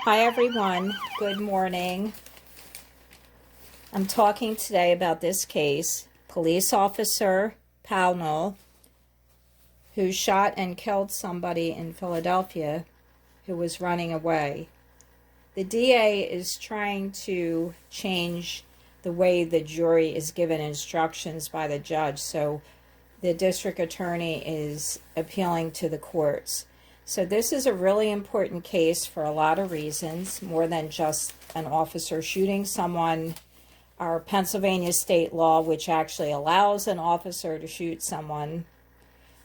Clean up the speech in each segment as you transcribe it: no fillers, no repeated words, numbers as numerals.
Hi everyone, good morning. I'm talking today about this case, Police Officer Pownall, who shot and killed somebody in Philadelphia who was running away. The DA is trying to change the way the jury is given instructions by the judge, so the district attorney is appealing to the courts. So this is a really important case for a lot of reasons, more than just an officer shooting someone. Our Pennsylvania state law, which actually allows an officer to shoot someone,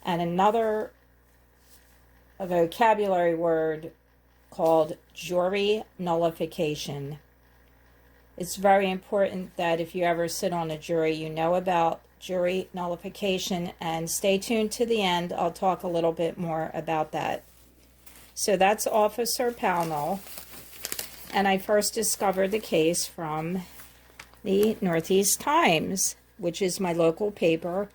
and a vocabulary word called jury nullification. It's very important that if you ever sit on a jury, you know about jury nullification, and stay tuned to the end. I'll talk a little bit more about that. So that's Officer Pownall, and I first discovered the case from the Northeast Times, which is my local paper.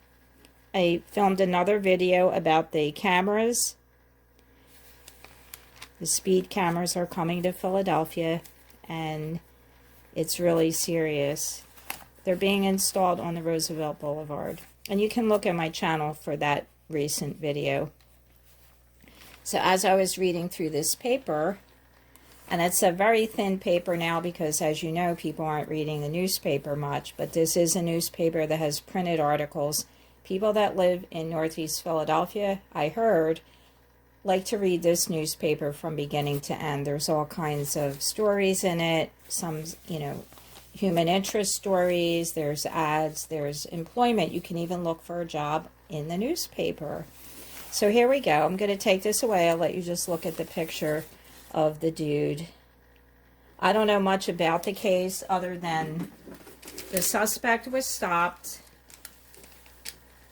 I filmed another video about the cameras. The speed cameras are coming to Philadelphia, and it's really serious. They're being installed on the Roosevelt Boulevard, and you can look at my channel for that recent video. So as I was reading through this paper, and it's a very thin paper now because, as you know, people aren't reading the newspaper much, but this is a newspaper that has printed articles. People that live in Northeast Philadelphia, I heard, like to read this newspaper from beginning to end. There's all kinds of stories in it, some, human interest stories, there's ads, there's employment. You can even look for a job in the newspaper. So here we go. I'm going to take this away. I'll let you just look at the picture of the dude. I don't know much about the case other than the suspect was stopped,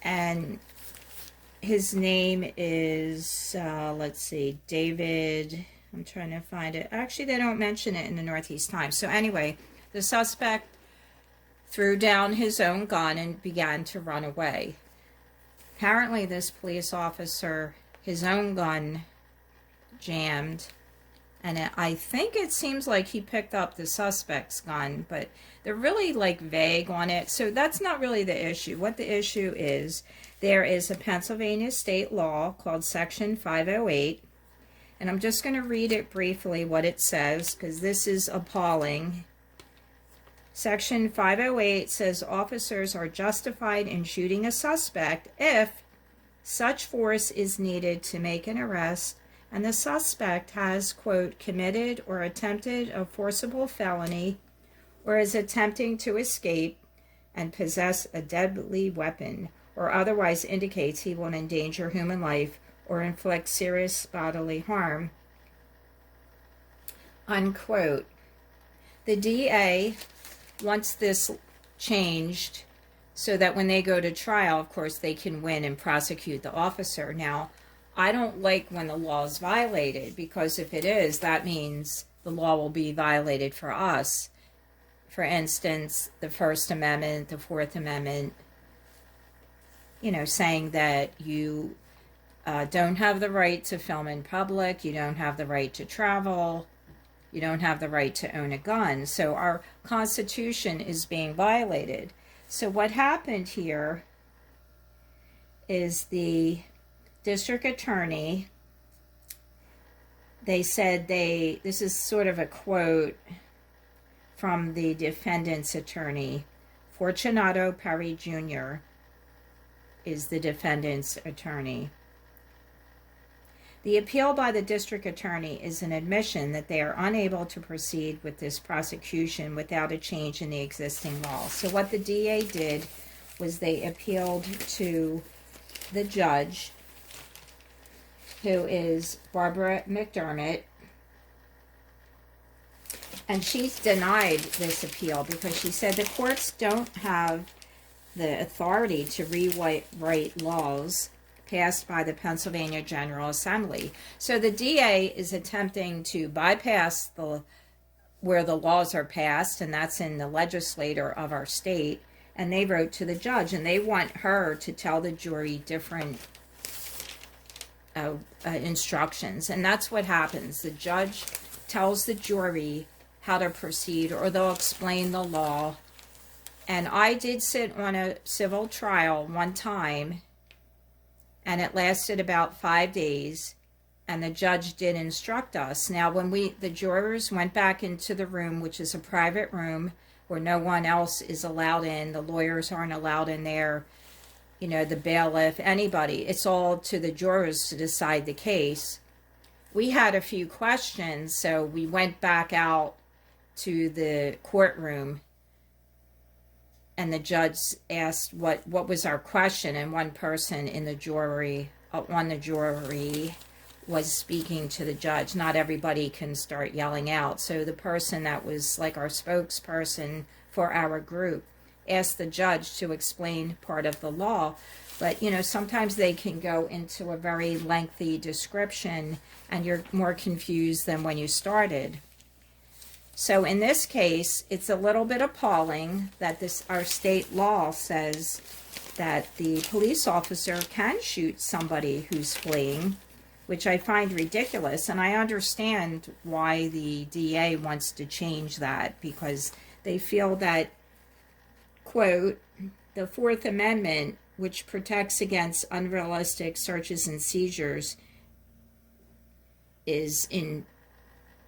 and his name is, David. I'm trying to find it. Actually, they don't mention it in the Northeast Times. So anyway, the suspect threw down his own gun and began to run away. Apparently, this police officer, his own gun jammed, and I think it seems like he picked up the suspect's gun, but they're really vague on it. So that's not really the issue. What the issue is, there is a Pennsylvania state law called Section 508, and I'm just going to read it briefly what it says, because this is appalling. Section 508 says officers are justified in shooting a suspect if such force is needed to make an arrest and the suspect has, quote, committed or attempted a forcible felony or is attempting to escape and possess a deadly weapon or otherwise indicates he will endanger human life or inflict serious bodily harm, unquote. The DA wants this changed so that when they go to trial, of course, they can win and prosecute the officer. Now, I don't like when the law is violated, because if it is, that means the law will be violated for us. For instance, the First Amendment, the Fourth Amendment, saying that you don't have the right to film in public, you don't have the right to travel, you don't have the right to own a gun. So our Constitution is being violated. So what happened here is the district attorney, they said this is sort of a quote from the defendant's attorney, Fortunato Perry Jr. is the defendant's attorney. The appeal by the district attorney is an admission that they are unable to proceed with this prosecution without a change in the existing law. So what the DA did was they appealed to the judge, who is Barbara McDermott, and she's denied this appeal because she said the courts don't have the authority to rewrite laws passed by the Pennsylvania General Assembly. So the DA is attempting to bypass where the laws are passed, and that's in the legislature of our state, and they wrote to the judge, and they want her to tell the jury different instructions, and that's what happens. The judge tells the jury how to proceed, or they'll explain the law. And I did sit on a civil trial one time, and it lasted about 5 days, and the judge did instruct us. Now, when the jurors went back into the room, which is a private room where no one else is allowed in, the lawyers aren't allowed in there, you know, the bailiff, anybody, it's all to the jurors to decide the case. We had a few questions, so we went back out to the courtroom, and the judge asked what was our question, and one person in the jury, on the jury, was speaking to the judge. Not everybody can start yelling out. So the person that was like our spokesperson for our group asked the judge to explain part of the law. But, you know, sometimes they can go into a very lengthy description and you're more confused than when you started. So in this case, it's a little bit appalling that our state law says that the police officer can shoot somebody who's fleeing, which I find ridiculous. And I understand why the DA wants to change that, because they feel that, quote, the Fourth Amendment, which protects against unrealistic searches and seizures, is in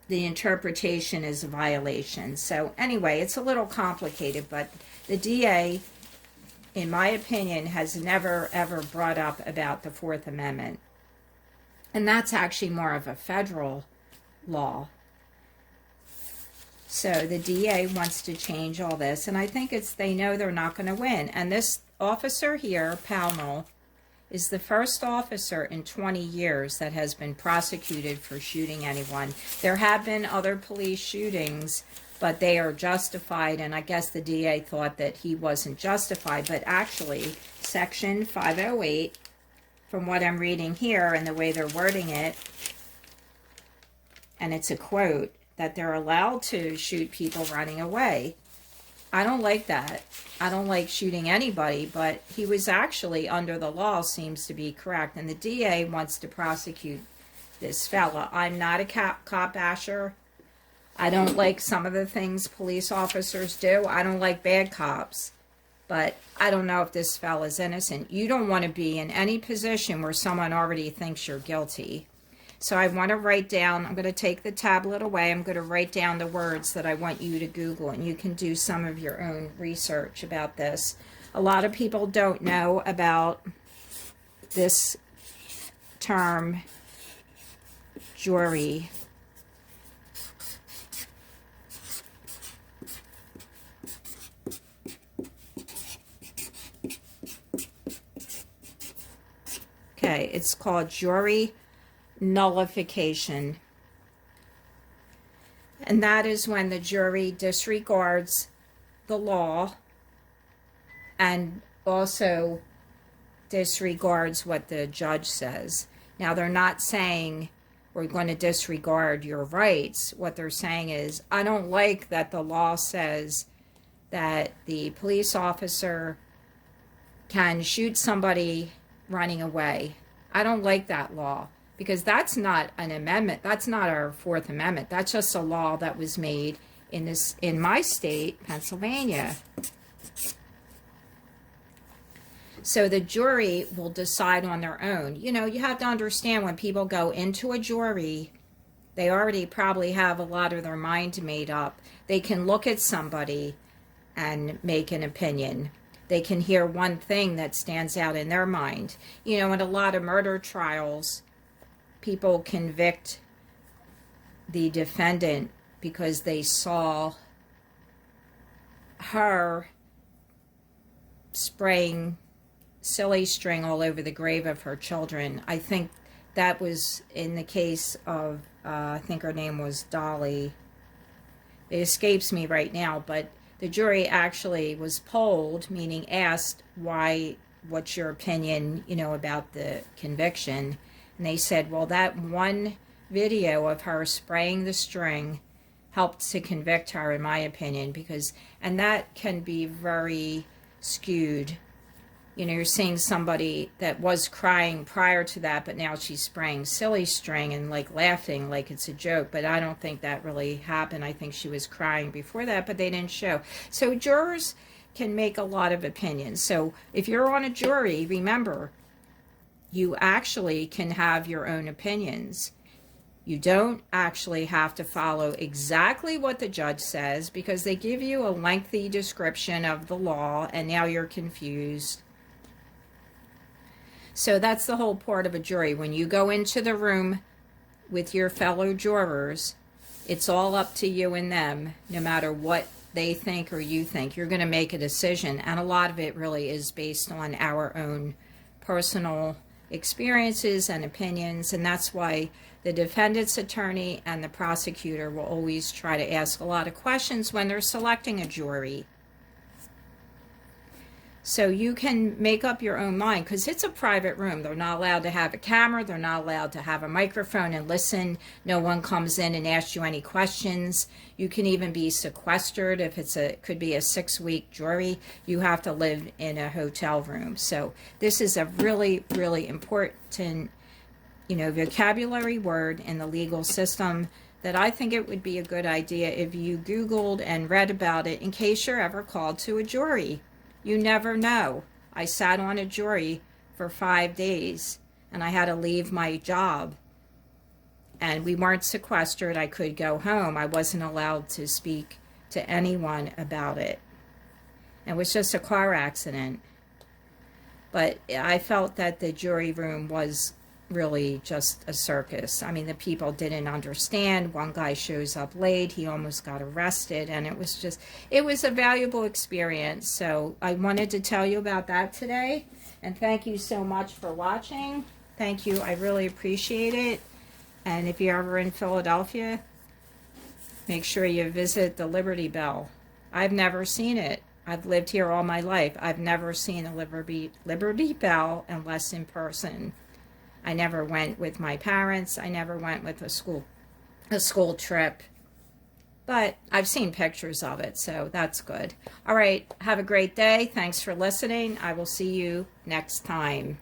the interpretation is a violation. So anyway, it's a little complicated, but the DA, in my opinion, has never ever brought up about the Fourth Amendment. And that's actually more of a federal law. So the DA wants to change all this, and I think they know they're not going to win. And this officer here, Pownall, is the first officer in 20 years that has been prosecuted for shooting anyone. There have been other police shootings, but they are justified, and I guess the DA thought that he wasn't justified. But actually, Section 508, from what I'm reading here and the way they're wording it, and it's a quote, that they're allowed to shoot people running away. I don't like that. I don't like shooting anybody, but he was actually, under the law, seems to be correct. And the DA wants to prosecute this fella. I'm not a cop basher. I don't like some of the things police officers do. I don't like bad cops. But I don't know if this fella's innocent. You don't want to be in any position where someone already thinks you're guilty. So I want to write down, I'm going to take the tablet away, I'm going to write down the words that I want you to Google, and you can do some of your own research about this. A lot of people don't know about this term, jury. Okay, it's called jury nullification. And that is when the jury disregards the law and also disregards what the judge says. Now, they're not saying we're going to disregard your rights. What they're saying is, I don't like that the law says that the police officer can shoot somebody running away. I don't like that law, because that's not an amendment. That's not our Fourth Amendment. That's just a law that was made in my state, Pennsylvania. So the jury will decide on their own. You know, you have to understand, when people go into a jury, they already probably have a lot of their mind made up. They can look at somebody and make an opinion. They can hear one thing that stands out in their mind. You know, in a lot of murder trials, people convict the defendant because they saw her spraying silly string all over the grave of her children. I think that was in the case of, I think her name was Dolly. It escapes me right now, but the jury actually was polled, meaning asked, what's your opinion, you know, about the conviction? And they said, well, that one video of her spraying the string helped to convict her, in my opinion, and that can be very skewed You know, you're seeing somebody that was crying prior to that, but now she's spraying silly string and like laughing like it's a joke. But I don't think that really happened. I think she was crying before that, but they didn't show. So jurors can make a lot of opinions. So if you're on a jury, remember, you actually can have your own opinions. You don't actually have to follow exactly what the judge says, because they give you a lengthy description of the law and now you're confused. So that's the whole part of a jury. When you go into the room with your fellow jurors, it's all up to you and them, no matter what they think or you think. You're going to make a decision, and a lot of it really is based on our own personal experiences and opinions, and that's why the defendant's attorney and the prosecutor will always try to ask a lot of questions when they're selecting a jury. So you can make up your own mind, because it's a private room. They're not allowed to have a camera. They're not allowed to have a microphone and listen. No one comes in and asks you any questions. You can even be sequestered if could be a 6-week jury. You have to live in a hotel room. So this is a really, really important, vocabulary word in the legal system that I think it would be a good idea if you Googled and read about it in case you're ever called to a jury. You never know. I sat on a jury for 5 days and I had to leave my job. And we weren't sequestered. I could go home. I wasn't allowed to speak to anyone about it. It was just a car accident. But I felt that the jury room was really just a circus. I mean, the people didn't understand. One guy shows up late. He almost got arrested. And it was a valuable experience. So I wanted to tell you about that today. And thank you so much for watching. Thank you. I really appreciate it. And if you're ever in Philadelphia, make sure you visit the Liberty Bell. I've never seen it. I've lived here all my life. I've never seen a Liberty Bell unless in person. I never went with my parents. I never went with a school trip. But I've seen pictures of it, so that's good. All right, have a great day. Thanks for listening. I will see you next time.